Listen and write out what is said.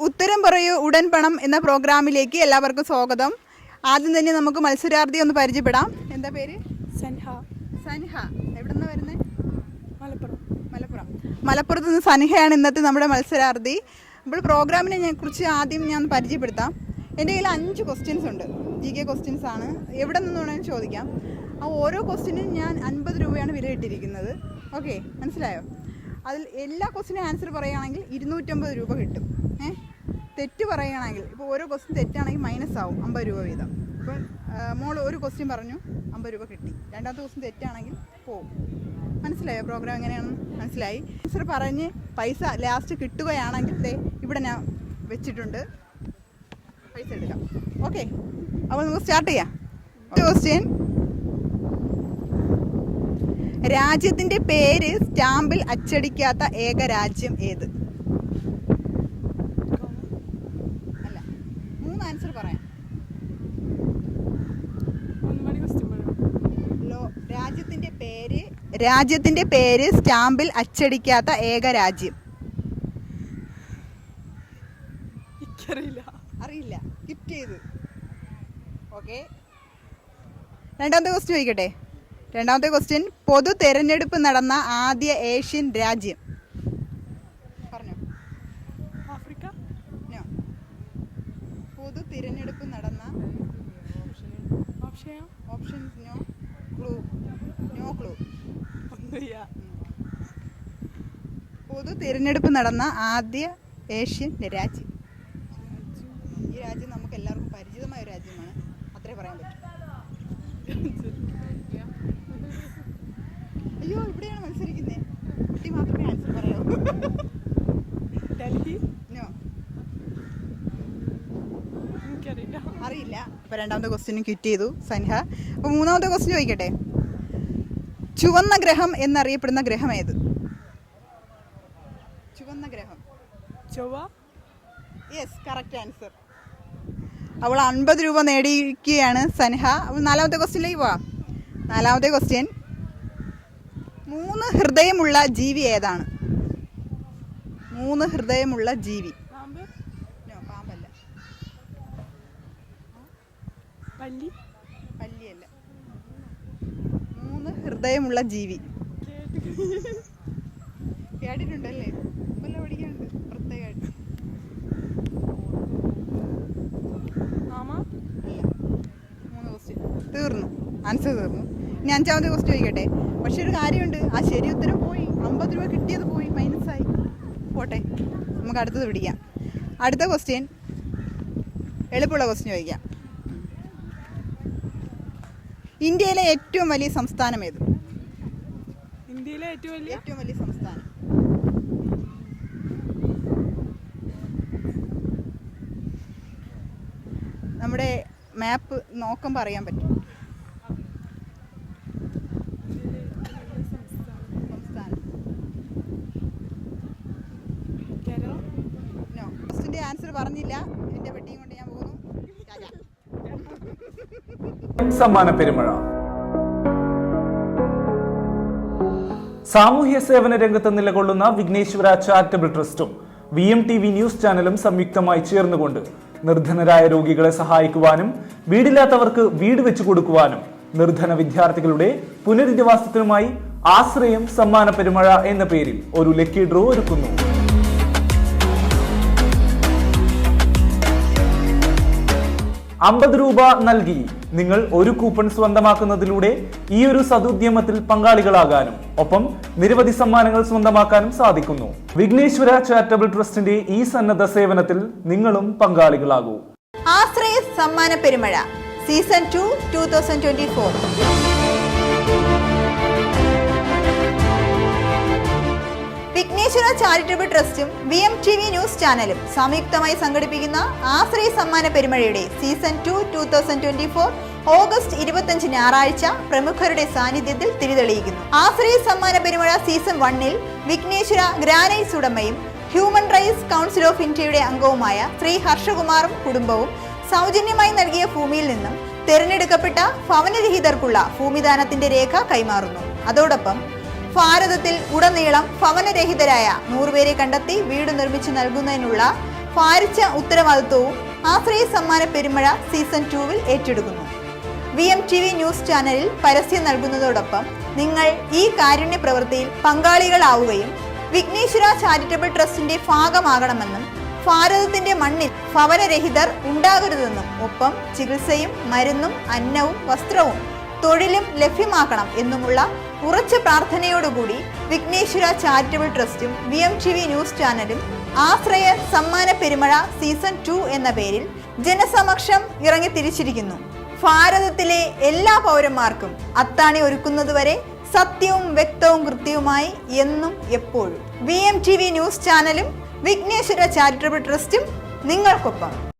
ഉത്തരം പറയൂ ഉടൻ പണം എന്ന പ്രോഗ്രാമിലേക്ക് എല്ലാവർക്കും സ്വാഗതം. ആദ്യം തന്നെ നമുക്ക് മത്സരാർത്ഥി ഒന്ന് പരിചയപ്പെടാം. എന്താ പേര്? സൻഹ. സൻഹ എവിടെ നിന്നാണ് വരുന്നത്? മലപ്പുറം. മലപ്പുറത്ത് നിന്ന് സൻഹയാണ് ഇന്നത്തെ നമ്മുടെ മത്സരാർത്ഥി. ഇപ്പോൾ പ്രോഗ്രാമിനെ കുറിച്ച് ആദ്യം ഞാൻ പരിചയപ്പെടുത്താം. എൻ്റെ കയ്യിൽ 5 ക്വസ്റ്റ്യൻസ് ഉണ്ട്. GK ക്വസ്റ്റ്യൻസ് ആണ്. എവിടെ നിന്ന് വേണമെങ്കിലും ചോദിക്കാം. ആ ഓരോ ക്വസ്റ്റ്യനും ഞാൻ 50 രൂപയാണ് വില ഇട്ടിരിക്കുന്നത്. ഓക്കെ, മനസ്സിലായോ? അതിൽ എല്ലാ ക്വസ്റ്റിനും ആൻസർ പറയുകയാണെങ്കിൽ 250 രൂപ കിട്ടും. തെറ്റ് പറയുകയാണെങ്കിൽ ഇപ്പോൾ ഓരോ ക്വസ്റ്റ്യൻ തെറ്റാണെങ്കിൽ മൈനസ് ആവും 50 രൂപ വീതം. ഇപ്പോൾ മോൾ ഒരു ക്വസ്റ്റ്യൻ പറഞ്ഞു 50 രൂപ കിട്ടി. രണ്ടാമത്തെ ക്വസ്റ്റ്യൻ തെറ്റാണെങ്കിൽ പോവും. മനസ്സിലായോ പ്രോഗ്രാം എങ്ങനെയാണെന്ന്? മനസ്സിലായി. ആൻസർ പറഞ്ഞ് പൈസ ലാസ്റ്റ് കിട്ടുകയാണെങ്കിൽ ഇവിടെ ഞാൻ വെച്ചിട്ടുണ്ട്, പൈസ എടുക്കാം. ഓക്കെ, അപ്പോൾ നമുക്ക് സ്റ്റാർട്ട് ചെയ്യാം. ക്വസ്റ്റ്യൻ: രാജ്യത്തിൻ്റെ പേര് സ്റ്റാമ്പിൽ അച്ചടിക്കാത്ത ഏക രാജ്യം ഏത്? അല്ല, 3 ആൻസർ പറയാം. രാജ്യത്തിൻ്റെ പേര് സ്റ്റാമ്പിൽ അച്ചടിക്കാത്ത ഏക രാജ്യം. അറിയില്ല, സ്കിപ്പ് ചെയ്ത്. ഓക്കെ, രണ്ടാമത്തെ ക്വസ്റ്റ്യൻ ചോദിക്കട്ടെ. രണ്ടാമത്തെ ക്വസ്റ്റ്യൻ: പൊതു തെരഞ്ഞെടുപ്പ് നടന്ന ആദ്യ ഏഷ്യൻ രാജ്യം. പറഞ്ഞോ. ആഫ്രിക്ക. നോ. പൊതു തിരഞ്ഞെടുപ്പ് നടന്ന options no. Clue. No clue. പൊതു തിരഞ്ഞെടുപ്പ് നടന്ന ആദ്യ ഏഷ്യൻ രാജ്യം. ഈ രാജ്യം നമുക്ക് എല്ലാവർക്കും പരിചിതമായ ഒരു രാജ്യമാണ്. അത്രേ പറയാൻ പറ്റും. അയ്യോ, ഇവിടെയാണ് മത്സരിക്കുന്നത്. കുട്ടി മാത്രമേ ആൻസർ പറയാവൂ. ഡൽഹി. നോ. എനിക്കറിയില്ല. അറിയില്ല. അപ്പോൾ രണ്ടാമത്തെ ക്വസ്റ്റ്യനും ക്വിറ്റ് ചെയ്തു സൻഹ. അപ്പോൾ മൂന്നാമത്തെ ക്വസ്റ്റ്യൻ ചോദിക്കട്ടെ. ചുവന്ന ഗ്രഹം എന്നറിയപ്പെടുന്ന ഗ്രഹം ഏത്? ചുവന്ന ഗ്രഹം. ചൊവ്വ. Yes, correct answer. അവൾ 50 രൂപ നേടിയിരിക്കുകയാണ് സൻഹ. അപ്പോൾ നാലാമത്തെ ക്വസ്റ്റ്യനിലേക്ക് പോവാം. നാലാമത്തെ ക്വസ്റ്റ്യൻ: 3 ഹൃദയമുള്ള ജീവി ഏതാണ്? 3 ഹൃദയമുള്ള ജീവി. നോ, പാമ്പല്ല. പല്ലിയല്ല. 3 ഹൃദയമുള്ള ജീവി. കേട്ടിട്ടുണ്ടല്ലേ? വല്ല പഠിക്കാനുണ്ട് പ്രത്യേകമായിട്ട്? അല്ല. 3 ക്വസ്റ്റ്യൻ തീർന്നു, ആൻസർ തീർന്നു. ഇനി 5ാമത്തെ ക്വസ്റ്റ്യൻ ചോദിക്കട്ടെ. പക്ഷെ ഒരു കാര്യമുണ്ട്, ആ ശരി ഉത്തരം പോയി. 50 രൂപ കിട്ടിയത് പോയി, മൈനസായി. പോട്ടെ, നമുക്ക് അടുത്തത് പിടിക്കാം. അടുത്ത ക്വസ്റ്റ്യൻ എളുപ്പമുള്ള ക്വസ്റ്റ്യൻ ചോദിക്കാം. ഇന്ത്യയിലെ ഏറ്റവും വലിയ സംസ്ഥാനം ഏത്? ഇന്ത്യയിലെ ഏറ്റവും വലിയ സംസ്ഥാനം. നമ്മുടെ മാപ്പ് നോക്കുമ്പോൾ അറിയാൻ പറ്റും. സംസ്ഥാനം. നോ. ഫസ്റ്റിന്റെ ആൻസർ പറഞ്ഞില്ല. എൻ്റെ പെട്ടിയും കൊണ്ട് ഞാൻ പോകുന്നു. സമ്മാന പെരുമഴ. സാമൂഹ്യ സേവന രംഗത്ത് നിലകൊള്ളുന്ന വിഘ്നേശ്വര ചാരിറ്റബിൾ ട്രസ്റ്റും VMTV ന്യൂസ് ചാനലും സംയുക്തമായി ചേർന്നുകൊണ്ട് നിർധനരായ രോഗികളെ സഹായിക്കുവാനും വീടില്ലാത്തവർക്ക് വീട് വെച്ചു കൊടുക്കുവാനും നിർധന വിദ്യാർത്ഥികളുടെ പുനരധിവാസത്തിനുമായി ആശ്രയം സമ്മാന പെരുമഴ എന്ന പേരിൽ ഒരു ലക്കി ഡ്രോ ഒരുക്കുന്നു. ₹50 നൽകി നിങ്ങൾ ഒരു കൂപ്പൺ സ്വന്തമാക്കുന്നതിലൂടെ ഈ ഒരു സദുദ്യമത്തിൽ പങ്കാളികളാകാനും ഒപ്പം നിരവധി സമ്മാനങ്ങൾ സ്വന്തമാക്കാനും സാധിക്കുന്നു. വിഘ്നേശ്വര ചാരിറ്റബിൾ ട്രസ്റ്റിന്റെ ഈ സന്നദ്ധ സേവനത്തിൽ നിങ്ങളും പങ്കാളികളാകൂ. ആശ്രയ സമ്മാന പെരുമഴ സീസൺ 2 2024. വിഘ്നേശ്വര ചാരിറ്റബിൾ ട്രസ്റ്റും VMTV ന്യൂസ് ചാനലും സംയുക്തമായി സംഘടിപ്പിക്കുന്ന ആശ്രയ സമ്മാന പെരുമഴയുടെ സീസൺ 2 2024 ഓഗസ്റ്റ് 25 ഞായറാഴ്ച പ്രമുഖരുടെ സാന്നിധ്യത്തിൽ തിരിതെളിയിക്കുന്നു. ആശ്രയ സമ്മാന പെരുമഴ സീസൺ 1-ൽ വിഘ്നേശ്വര ഗ്രാനൈറ്റ്സ് ഉടമയും ഹ്യൂമൻ റൈറ്റ്സ് കൗൺസിൽ ഓഫ് ഇന്ത്യയുടെ അംഗവുമായ ശ്രീ ഹർഷകുമാറും കുടുംബവും സൗജന്യമായി നൽകിയ ഭൂമിയിൽ നിന്നും തിരഞ്ഞെടുക്കപ്പെട്ട ഭവനരഹിതർക്കുള്ള ഭൂമിദാനത്തിന്റെ രേഖ കൈമാറുന്നു. അതോടൊപ്പം ഭാരതത്തിൽ ഉടനീളം ഭവനരഹിതരായ 100 പേരെ കണ്ടെത്തി വീട് നിർമ്മിച്ചു നൽകുന്നതിനുള്ള ഭാരിച്ച ഉത്തരവാദിത്വവും ആശ്രയ സമ്മാന പെരുമഴ സീസൺ 2 ഏറ്റെടുക്കുന്നു. VMTV ന്യൂസ് ചാനലിൽ പരസ്യം നൽകുന്നതോടൊപ്പം നിങ്ങൾ ഈ കാരുണ്യ പ്രവൃത്തിയിൽ പങ്കാളികളാവുകയും വിഘ്നേശ്വര ചാരിറ്റബിൾ ട്രസ്റ്റിന്റെ ഭാഗമാകണമെന്നും ഭാരതത്തിന്റെ മണ്ണിൽ ഭവനരഹിതർ ഉണ്ടാകരുതെന്നും ഒപ്പം ചികിത്സയും മരുന്നും അന്നവും വസ്ത്രവും തൊഴിലും ലഭ്യമാക്കണം എന്നുമുള്ള ഉറച്ച പ്രാർത്ഥനയോടുകൂടി വിഘ്നേശ്വര ചാരിറ്റബിൾ ട്രസ്റ്റും VMTV ന്യൂസ് ചാനലും ആശ്രയ സമ്മാന പെരുമഴ സീസൺ 2 എന്ന പേരിൽ ജനസമക്ഷം ഇറങ്ങി തിരിച്ചിരിക്കുന്നു. ഭാരതത്തിലെ എല്ലാ പൗരന്മാർക്കും അത്താണി ഒരുക്കുന്നതുവരെ സത്യവും വ്യക്തവും കൃത്യവുമായി എന്നും എപ്പോഴും VMTV ന്യൂസ് ചാനലും വിഘ്നേശ്വര ചാരിറ്റബിൾ ട്രസ്റ്റും നിങ്ങൾക്കൊപ്പം.